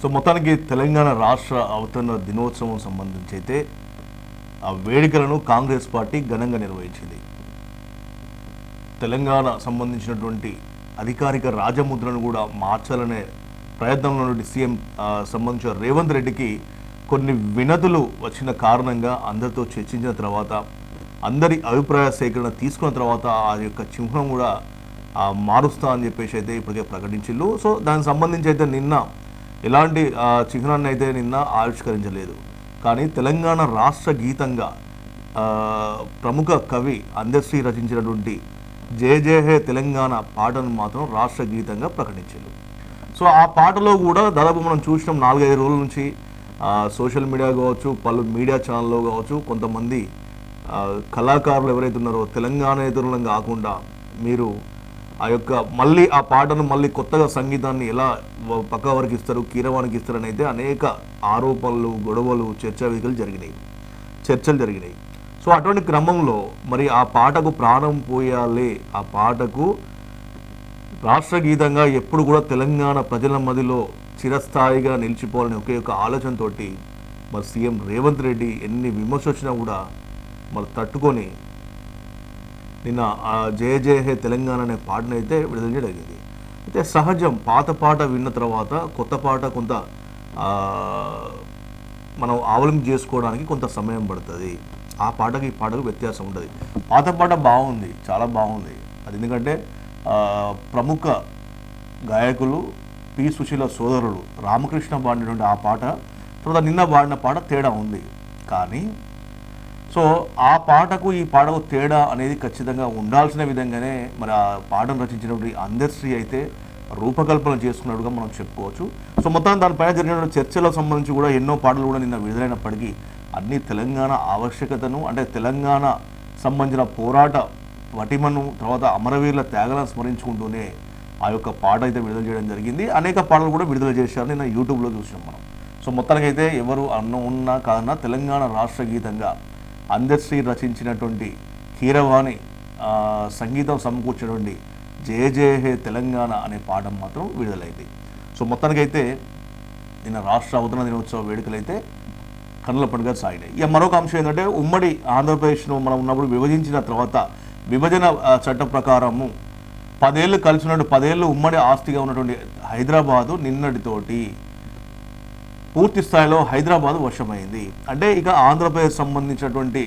So మొత్తానికి తెలంగాణ రాష్ట్ర అవతరణ దినోత్సవం సంబంధించి అయితే ఆ వేడుకలను కాంగ్రెస్ పార్టీ ఘనంగా నిర్వహించింది. తెలంగాణ సంబంధించినటువంటి అధికారిక రాజముద్రను కూడా మార్చాలనే ప్రయత్నంలో సీఎం సంబంధించిన రేవంత్ రెడ్డికి కొన్ని వినతులు వచ్చిన కారణంగా అందరితో చర్చించిన తర్వాత అందరి అభిప్రాయ సేకరణ తీసుకున్న తర్వాత ఆ యొక్క చిహ్నం కూడా మారుస్తా అని చెప్పేసి అయితే ఇప్పటికే ప్రకటించిల్లు. సో దానికి సంబంధించి అయితే నిన్న ఎలాంటి చిహ్నాన్ని అయితే నిన్న ఆవిష్కరించలేదు. కానీ తెలంగాణ రాష్ట్ర గీతంగా ప్రముఖ కవి అందశ్రీ రచించినటువంటి జయ జయ హే తెలంగాణ పాటను మాత్రం రాష్ట్ర గీతంగా ప్రకటించారు. సో ఆ పాటలో కూడా దాదాపు మనం చూసినాం 4-5 రోజుల నుంచి సోషల్ మీడియా కావచ్చు, పలు మీడియా ఛానల్లో కావచ్చు, కొంతమంది కళాకారులు ఎవరైతే ఉన్నారో తెలంగాణేతరులను కాకుండా మీరు ఆ యొక్క మళ్ళీ ఆ పాటను మళ్ళీ కొత్తగా సంగీతాన్ని ఎలా పక్క వరకు ఇస్తారు, కీరవానికి ఇస్తారని అయితే అనేక ఆరోపణలు, గొడవలు, చర్చలు జరిగినాయి. సో అటువంటి క్రమంలో మరి ఆ పాటకు ప్రాణం పోయాలి, ఆ పాటకు రాష్ట్ర గీతంగా ఎప్పుడు కూడా తెలంగాణ ప్రజల మధ్యలో చిరస్థాయిగా నిలిచిపోవాలని ఒకే ఒక ఆలోచనతో మరి సీఎం రేవంత్ రెడ్డి ఎన్ని విమర్శలు వచ్చినా కూడా మరి తట్టుకొని నిన్న ఆ జయ జయ హే తెలంగాణ అనే పాటను అయితే విడుదల చేయడం జరిగింది. అయితే సహజం, పాత పాట విన్న తర్వాత కొత్త పాట కొంత మనం అవలంబం చేసుకోవడానికి కొంత సమయం పడుతుంది. ఆ పాటకి ఈ పాటకు వ్యత్యాసం ఉంటుంది. పాత పాట బాగుంది, చాలా బాగుంది. అది ఎందుకంటే ప్రముఖ గాయకులు పి సుశీల సోదరుడు రామకృష్ణ పాడినటువంటి ఆ పాట తర్వాత నిన్న పాడిన పాట తేడా ఉంది. కానీ సో ఆ పాటకు ఈ పాటకు తేడా అనేది ఖచ్చితంగా ఉండాల్సిన విధంగానే మరి ఆ పాటను రచించినటువంటి అందశ్రీ అయితే రూపకల్పన చేసుకున్నట్టుగా మనం చెప్పుకోవచ్చు. సో మొత్తం దానిపైన జరిగిన చర్చలకు సంబంధించి కూడా ఎన్నో పాటలు కూడా నిన్న విడుదలైనప్పటికీ అన్ని తెలంగాణ ఆవశ్యకతను, అంటే తెలంగాణ సంబంధించిన పోరాట వటిమను, తర్వాత అమరవీరుల త్యాగాలను స్మరించుకుంటూనే ఆ యొక్క పాట అయితే విడుదల చేయడం జరిగింది. అనేక పాటలు కూడా విడుదల చేశారు, నిన్న యూట్యూబ్లో చూసాం మనం. సో మొత్తానికి అయితే ఎవరు ఉన్నా కాదన్నా తెలంగాణ రాష్ట్ర గీతంగా అందశ్రీ రచించినటువంటి కీరవాణి సంగీతం సమకూర్చినటువంటి జయ జయ హే తెలంగాణ అనే పాట మాత్రం విడుదలైంది. సో మొత్తానికైతే నిన్న రాష్ట్ర అవతరణ దినోత్సవ వేడుకలు అయితే కన్నుల పండుగ సాగినాయి. ఇక మరొక అంశం ఏంటంటే ఉమ్మడి ఆంధ్రప్రదేశ్ను మనం ఉన్నప్పుడు విభజించిన తర్వాత విభజన చట్ట ప్రకారము 10 ఏళ్ళు కలిసి ఉన్నట్టు 10 ఏళ్ళు ఉమ్మడి ఆస్తిగా ఉన్నటువంటి హైదరాబాదు నిన్నటితోటి పూర్తి స్థాయిలో హైదరాబాదు వశమైంది. అంటే ఇక ఆంధ్రప్రదేశ్ సంబంధించినటువంటి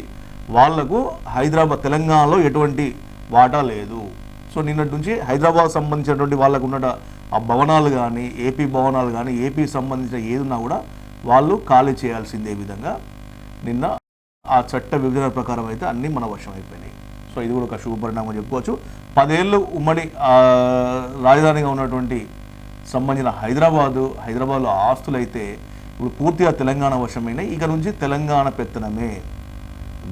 వాళ్లకు హైదరాబాద్ తెలంగాణలో ఎటువంటి వాటా లేదు. సో నిన్నటి నుంచి హైదరాబాద్ సంబంధించినటువంటి వాళ్ళకు ఉన్న ఆ భవనాలు కానీ, ఏపీ భవనాలు కానీ, ఏపీ సంబంధించిన ఏదున్నా కూడా వాళ్ళు ఖాళీ చేయాల్సిందే విధంగా నిన్న ఆ చట్ట విభజన ప్రకారం అయితే అన్నీ మన వశం అయిపోయినాయి. సో ఇది కూడా ఒక శుభపరిణామం చెప్పుకోవచ్చు. 10 ఏళ్ళు ఉమ్మడి రాజధానిగా ఉన్నటువంటి సంబంధించిన హైదరాబాద్లో ఆస్తులు అయితే ఇప్పుడు పూర్తిగా తెలంగాణ వశమైనాయి. ఇక నుంచి తెలంగాణ పెత్తనమే.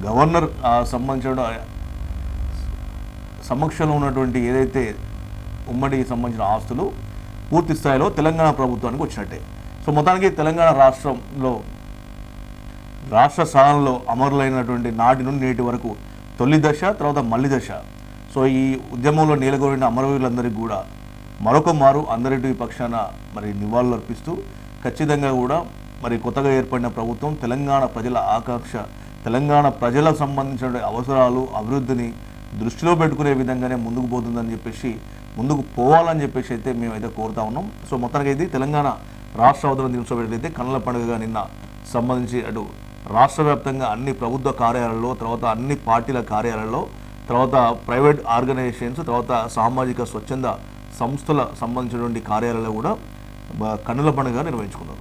గవర్నర్ సంబంధించిన సమక్షంలో ఉన్నటువంటి ఏదైతే ఉమ్మడి సంబంధించిన ఆస్తులు పూర్తి స్థాయిలో తెలంగాణ ప్రభుత్వానికి వచ్చినట్టే. సో మొత్తానికి తెలంగాణ రాష్ట్రంలో రాష్ట్ర సాధనలో అమరులైనటువంటి నాటి నుండి నేటి వరకు తొలి దశ, తర్వాత మళ్ళీ దశ. సో ఈ ఉద్యమంలో నీలగొరిన అమరవీరులందరికీ కూడా మరొక మారు అందరిటి పక్షాన మరి నివాళులు అర్పిస్తూ ఖచ్చితంగా కూడా మరి కొత్తగా ఏర్పడిన ప్రభుత్వం తెలంగాణ ప్రజల ఆకాంక్ష, తెలంగాణ ప్రజలకు సంబంధించిన అవసరాలు, అభివృద్ధిని దృష్టిలో పెట్టుకునే విధంగానే ముందుకు పోతుందని చెప్పేసి, ముందుకు పోవాలని చెప్పేసి అయితే మేమైతే కోరుతా ఉన్నాం. సో మొత్తానికి అయితే తెలంగాణ రాష్ట్ర అవతరణ దినోత్సవం అయితే కన్నుల పండుగగా నిన్న సంబంధించి అటు రాష్ట్ర వ్యాప్తంగా అన్ని ప్రభుత్వ కార్యాలయాల్లో, తర్వాత అన్ని పార్టీల కార్యాలయాల్లో, తర్వాత ప్రైవేట్ ఆర్గనైజేషన్స్, తర్వాత సామాజిక స్వచ్ఛంద సంస్థల సంబంధించినటువంటి కార్యాలయాలు కూడా కన్నుల పండుగగా నిర్వహించుకున్నారు.